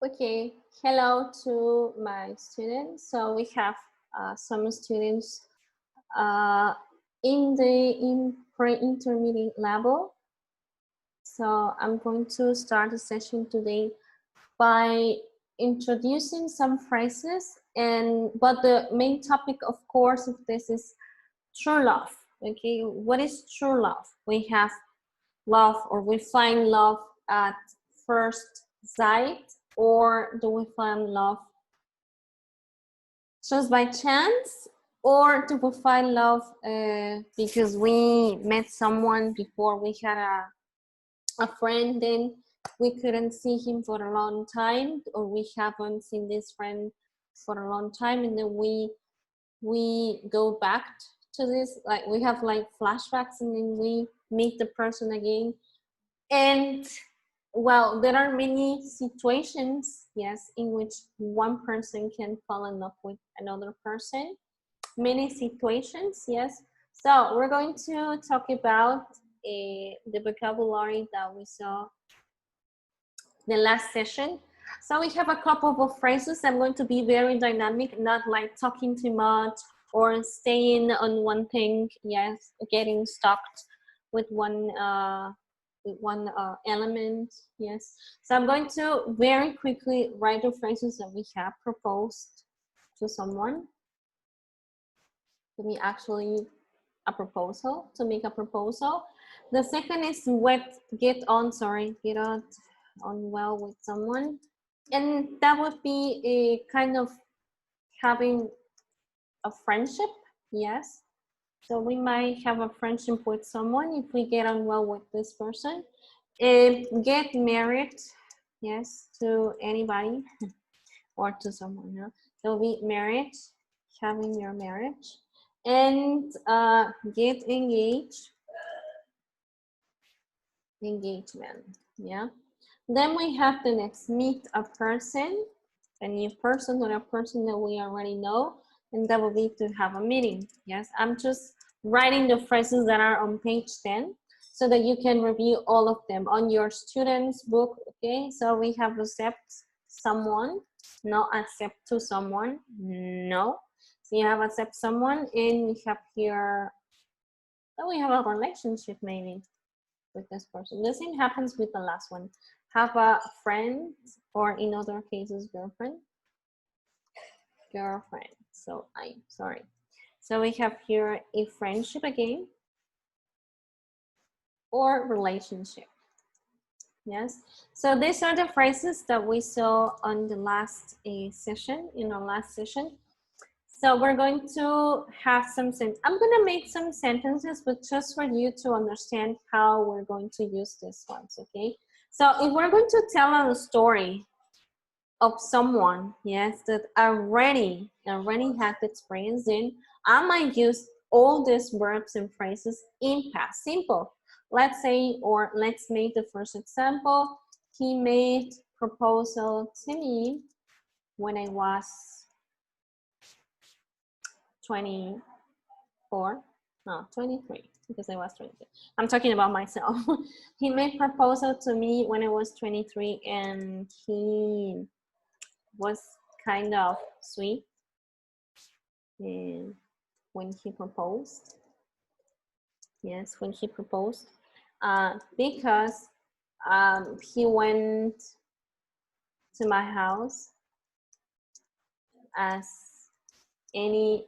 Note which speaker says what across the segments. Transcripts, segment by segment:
Speaker 1: Okay, hello to my students. So we have some students in the pre-intermediate level. So I'm going to start the session today by introducing some phrases, but the main topic, of course, of this is true love. Okay, what is true love? We have love, or we find love at first sight, or do we find love just by chance, or do we find love because we met someone before, we had a friend, then we couldn't see him for a long time, or we haven't seen this friend for a long time, and then we go back to this, like we have like flashbacks, and then we meet the person again. And well, there are many situations, yes, in which one person can fall in love with another person. Many situations, yes. So we're going to talk about the vocabulary that we saw the last session. So we have a couple of phrases. I'm going to be very dynamic, not like talking too much or staying on one thing, yes, getting stuck with one element, yes. So I'm going to very quickly write the phrases that we have proposed to someone. To me, actually, a proposal, to make a proposal. The second is get on well with someone. And that would be a kind of having a friendship, yes. So we might have a friendship with someone if we get on well with this person. Get married, yes, to anybody or to someone, no? So be married, having your marriage, and get engaged, engagement, yeah. Then we have the next, meet a person, a new person, or a person that we already know, and that will be to have a meeting, yes. I'm just writing the phrases that are on page 10 so that you can review all of them on your student's book, okay? So we have accept someone, no, accept to someone, no. So you have accept someone, and we have here, that we have a relationship maybe with this person. The same happens with the last one. Have a friend, or in other cases, girlfriend. So I'm sorry. So we have here a friendship again, or relationship. Yes. So these are the phrases that we saw on the last session, in our last session. So we're going to have some I'm going to make some sentences, but just for you to understand how we're going to use these ones, okay? So if we're going to tell a story of someone, yes, that already had experience, then I might use all these verbs and phrases in past simple. Let's say, or let's make the first example. He made proposal to me when I was 24, no, 23, because I was 23. I'm talking about myself. He made proposal to me when I was 23, and he was kind of sweet when he proposed. Yes, when he proposed, because he went to my house as any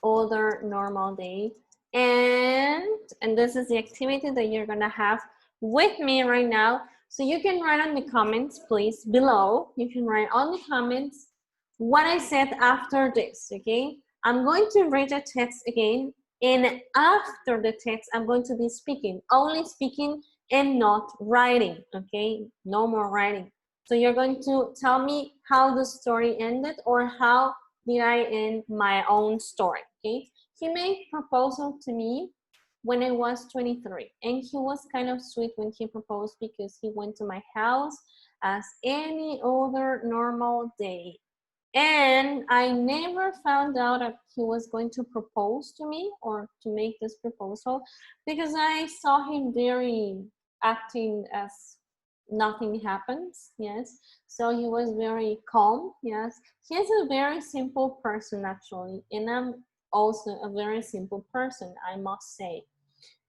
Speaker 1: other normal day, and this is the activity that you're gonna have with me right now. So you can write on the comments, please, below. You can write on the comments what I said after this, okay? I'm going to read the text again, and after the text, I'm going to be speaking, only speaking and not writing, okay? No more writing. So you're going to tell me how the story ended, or how did I end my own story, okay? He made proposal to me when I was 23, and he was kind of sweet when he proposed, because he went to my house as any other normal day. And I never found out that he was going to propose to me, or to make this proposal, because I saw him very acting as nothing happens. Yes, so he was very calm. Yes, he's a very simple person actually, and I'm also a very simple person, I must say.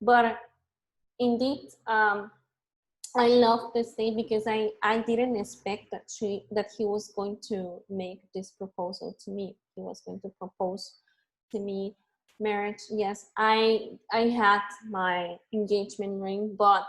Speaker 1: But indeed, I love this day because I didn't expect that he was going to make this proposal to me. He was going to propose to me marriage. Yes, I had my engagement ring, but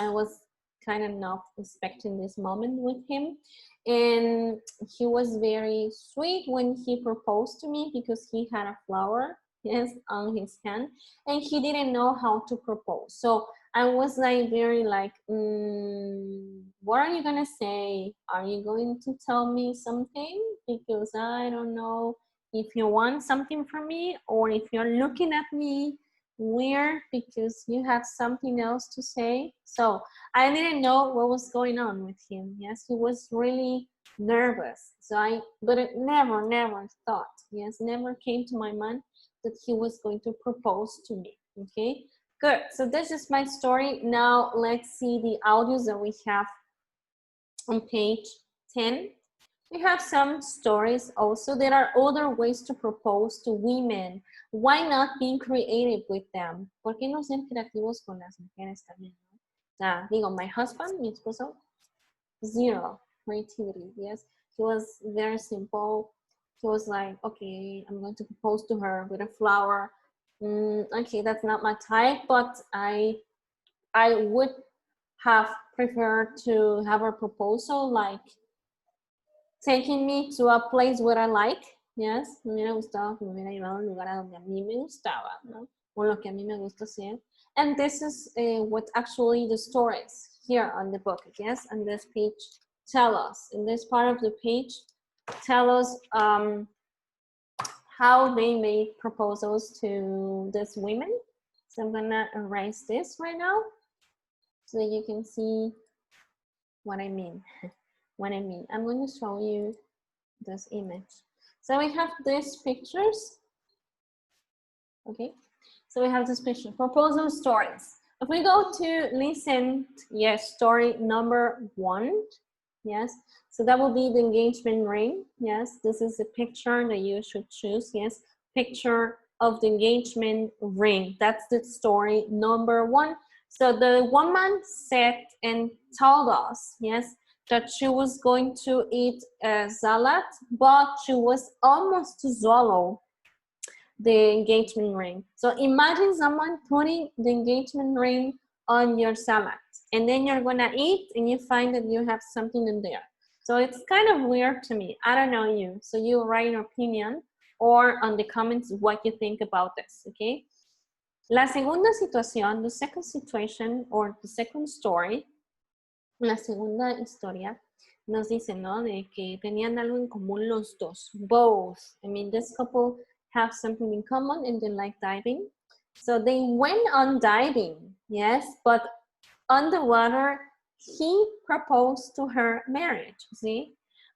Speaker 1: I was kind of not expecting this moment with him. And he was very sweet when he proposed to me because he had a flower, yes, on his hand, and he didn't know how to propose. So I was like very like, what are you gonna say? Are you going to tell me something? Because I don't know if you want something from me or if you're looking at me weird because you have something else to say. So I didn't know what was going on with him. Yes, he was really nervous. But it never thought, yes, never came to my mind that he was going to propose to me. Okay. Good, so this is my story. Now let's see the audios that we have on page 10. We have some stories also. There are other ways to propose to women. Why not being creative with them? ¿Por qué no ser creativos con las mujeres también? Digo, my husband, mi esposo, zero creativity, yes. He was very simple. He was like, okay, I'm going to propose to her with a flower. Okay, that's not my type, but I would have preferred to have a proposal like taking me to a place where I like. Yes, me hubiera gustado que me hubiera llevado a un lugar a donde a mí me gustaba, ¿no? O lo que a mí me gusta hacer. And this is what actually the stories here on the book, yes, on this page tell us. In this part of the page, tell us how they made proposals to these women. So I'm gonna erase this right now so that you can see what I mean. What I mean. I'm going to show you this image. So we have these pictures. Okay. So we have this picture. Proposal stories. If we go to listen, yes, story number 1. Yes. So that will be the engagement ring. Yes. This is the picture that you should choose. Yes. Picture of the engagement ring. That's the story number 1. So the woman said and told us, yes, that she was going to eat a salad, but she was almost to swallow the engagement ring. So imagine someone putting the engagement ring on your salad, and then you're gonna eat and you find that you have something in there. So it's kind of weird to me. I don't know you. So you write your opinion or on the comments what you think about this, okay? La segunda situación, the second situation or the second story, la segunda historia nos dice, ¿no? De que tenían algo en común los dos, both. I mean, this couple have something in common and they like diving. So they went on diving, yes, but underwater, he proposed to her marriage, see?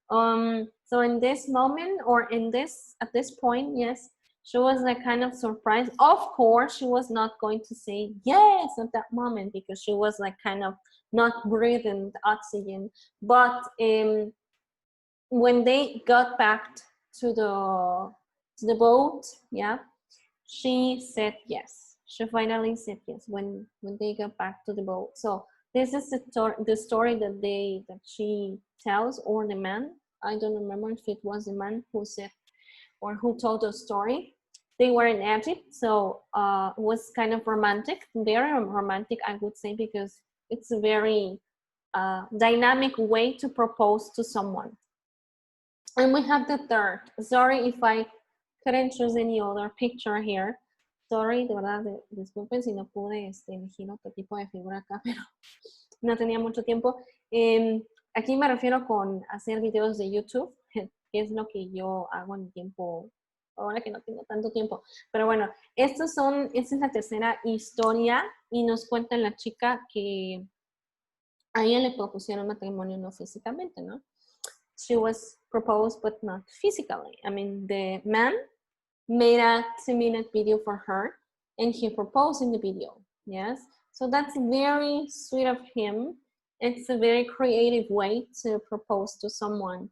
Speaker 1: So in this moment or at this point, yes, she was like kind of surprised. Of course, she was not going to say yes at that moment because she was like kind of not breathing the oxygen. But when they got back to the boat, yeah, she said yes. She finally said yes when they got back to the boat. So this is the story that she tells, or the man. I don't remember if it was the man who said or who told the story. They were in Egypt, so it was kind of romantic, very romantic, I would say, because it's a very dynamic way to propose to someone. And we have the third. Sorry if I couldn't choose any other picture here. Sorry, de verdad, disculpen si no pude elegir otro tipo de figura acá, pero no tenía mucho tiempo. Aquí me refiero con hacer videos de YouTube, que es lo que yo hago en tiempo, ahora que no tengo tanto tiempo. Pero bueno, esta es la tercera historia y nos cuenta la chica que a ella le propusieron matrimonio no físicamente, ¿no? She was proposed, but not physically. I mean, the man made a 2-minute video for her and he proposed in the video. Yes. So that's very sweet of him. It's a very creative way to propose to someone.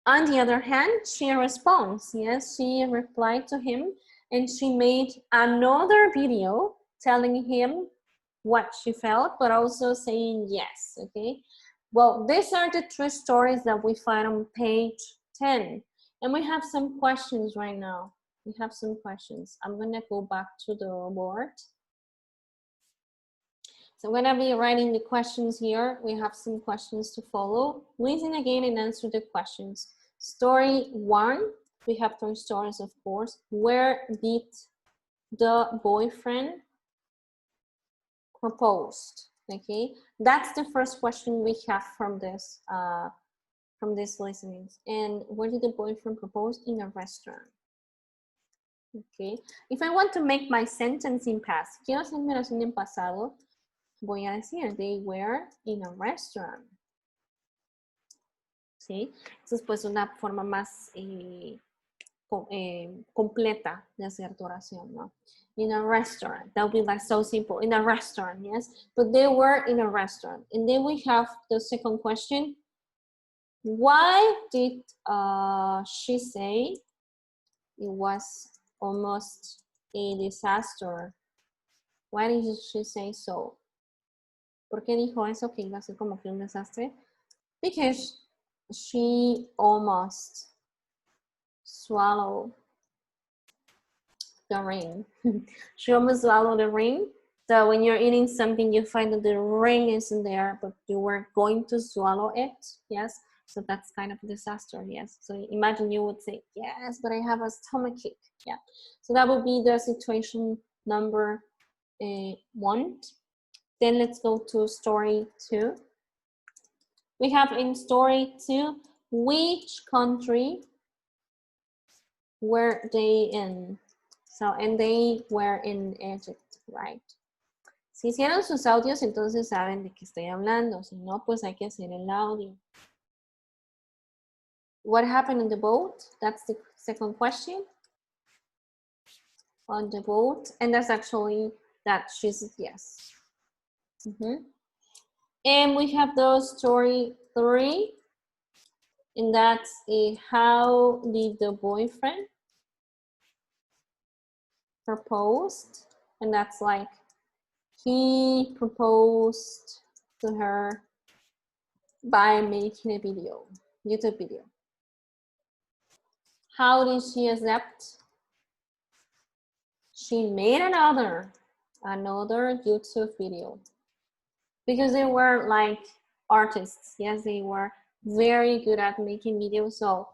Speaker 1: On the other hand, she responds. Yes, she replied to him and she made another video telling him what she felt, but also saying yes, okay? Well, these are the true stories that we find on page 10. And we have some questions right now. We have some questions. I'm gonna go back to the board. So I'm gonna be writing the questions here. We have some questions to follow. Listen again and answer the questions. Story 1, we have 3 stories, of course. Where did the boyfriend propose? Okay, that's the first question we have from this listenings. And where did the boyfriend propose? In a restaurant. Okay, if I want to make my sentence in past, quiero hacer mi oración en pasado, voy a decir, they were in a restaurant. ¿Sí? Entonces, pues una forma más completa de hacer tu oración, ¿no? In a restaurant, that would be like so simple, in a restaurant, yes? But they were in a restaurant. And then we have the second question. Why did she say it was almost a disaster? Why did she say so? ¿Por qué dijo eso que iba a ser como que un desastre? Because she almost swallowed the ring. She almost swallowed the ring. So when you're eating something, you find that the ring isn't there, but you were going to swallow it. Yes. So that's kind of a disaster. Yes. So imagine you would say, yes, but I have a stomachache. Yeah. So that would be the situation number 1. Then let's go to story 2. We have in story 2, which country were they in? So, and they were in Egypt, right? Si hicieron sus audios, entonces saben de qué estoy hablando. Si no, pues hay que hacer el audio. What happened on the boat? That's the second question. On the boat. And that's actually that she said yes. And we have the story 3. And that's how did the boyfriend proposed? And that's like he proposed to her by making a video, YouTube video. How did she accept? She made another YouTube video. Because they were like artists. Yes, they were very good at making videos. So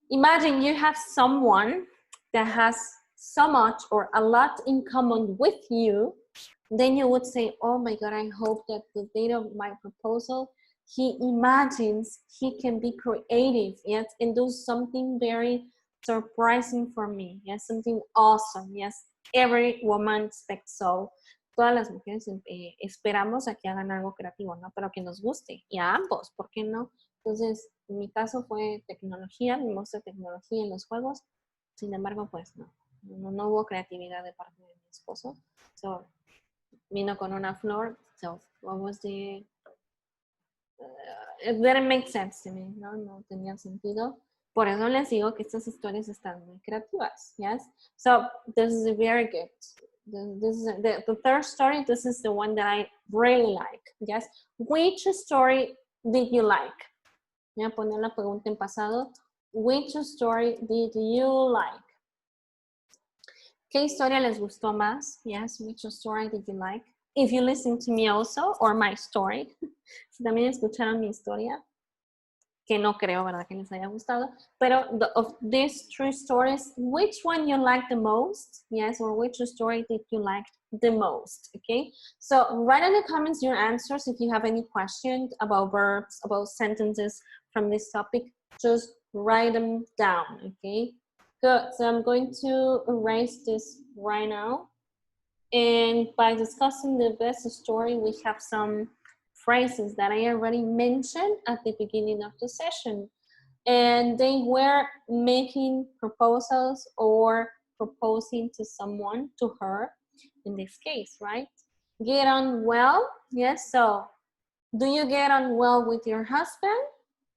Speaker 1: imagine you have someone that has so much or a lot in common with you. Then you would say, oh my God, I hope that the date of my proposal, he imagines he can be creative, yes, and do something very surprising for me, yes, something awesome, yes. Every woman expects so. Todas las mujeres esperamos a que hagan algo creativo, ¿no? Pero que nos guste. Y a ambos, ¿por qué no? Entonces, en mi caso fue tecnología, me gusta tecnología en los juegos. Sin embargo, pues no hubo creatividad de parte de mi esposo. So, vino con una flor. So, what was the... it didn't make sense to me, no tenía sentido. Por eso les digo que estas historias están muy creativas, yes? So, this is very good. This is the third story. This is the one that I really like, yes? Which story did you like? Voy a poner la pregunta en pasado. Which story did you like? ¿Qué historia les gustó más? Yes, which story did you like? If you listen to me also, or my story. Si también escucharon mi historia, que no creo, ¿verdad? Que les haya gustado. Pero of these 3 stories, which one you like the most? Yes, or which story did you like the most? Okay, so write in the comments your answers. If you have any questions about verbs, about sentences from this topic, just write them down, okay? Good, so I'm going to erase this right now. And by discussing the best story, we have some phrases that I already mentioned at the beginning of the session. And they were making proposals or proposing to someone, to her, in this case, right? Get on well, yes, so Do you get on well with your husband?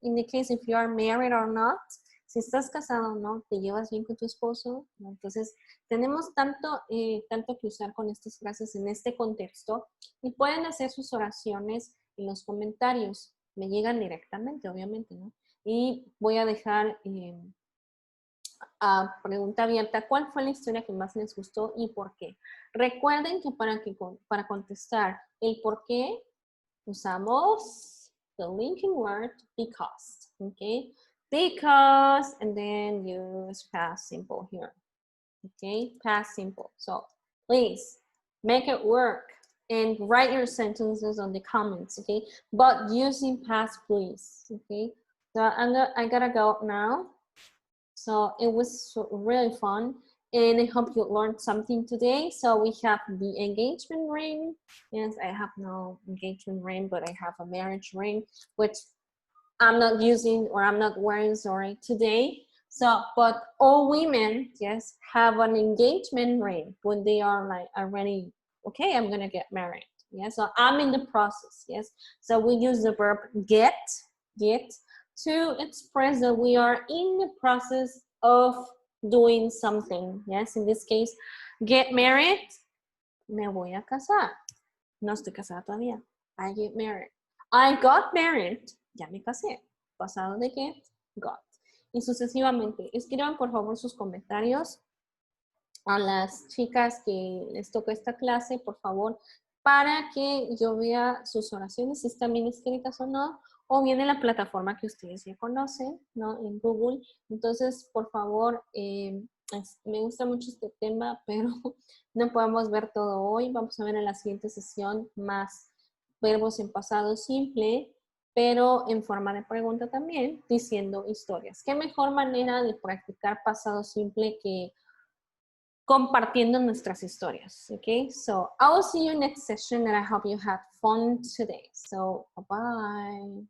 Speaker 1: In the case if you are married or not. Si estás casado o no, ¿te llevas bien con tu esposo? ¿No? Entonces, tenemos tanto que usar con estas frases en este contexto y pueden hacer sus oraciones en los comentarios. Me llegan directamente, obviamente, ¿no? Y voy a dejar a pregunta abierta, ¿cuál fue la historia que más les gustó y por qué? Recuerden que para contestar el por qué usamos the linking word because, okay? Because, and then use past simple here, okay? Past simple. So please make it work and write your sentences on the comments, okay? But using past, please, okay? So I gotta go now. So it was really fun. And I hope you learned something today. So we have the engagement ring. Yes, I have no engagement ring, but I have a marriage ring, which I'm not using or I'm not wearing, sorry, today. So, but all women, yes, have an engagement ring when they are like already, okay, I'm gonna get married. Yeah, so I'm in the process, yes. So we use the verb get, to express that we are in the process of doing something. Yes, in this case, get married, me voy a casar. No estoy casada todavía. I get married. I got married, ya me casé. Pasado de get, got. Y sucesivamente. Escriban por favor sus comentarios a las chicas que les toca esta clase, por favor, para que yo vea sus oraciones, si están bien escritas o no, o bien en la plataforma que ustedes ya conocen, ¿no? En Google. Entonces, por favor, me gusta mucho este tema, pero no podemos ver todo hoy. Vamos a ver en la siguiente sesión más verbos en pasado simple, pero en forma de pregunta también, diciendo historias. ¿Qué mejor manera de practicar pasado simple que compartiendo nuestras historias? Okay, so I will see you next session and I hope you had fun today. So, bye-bye.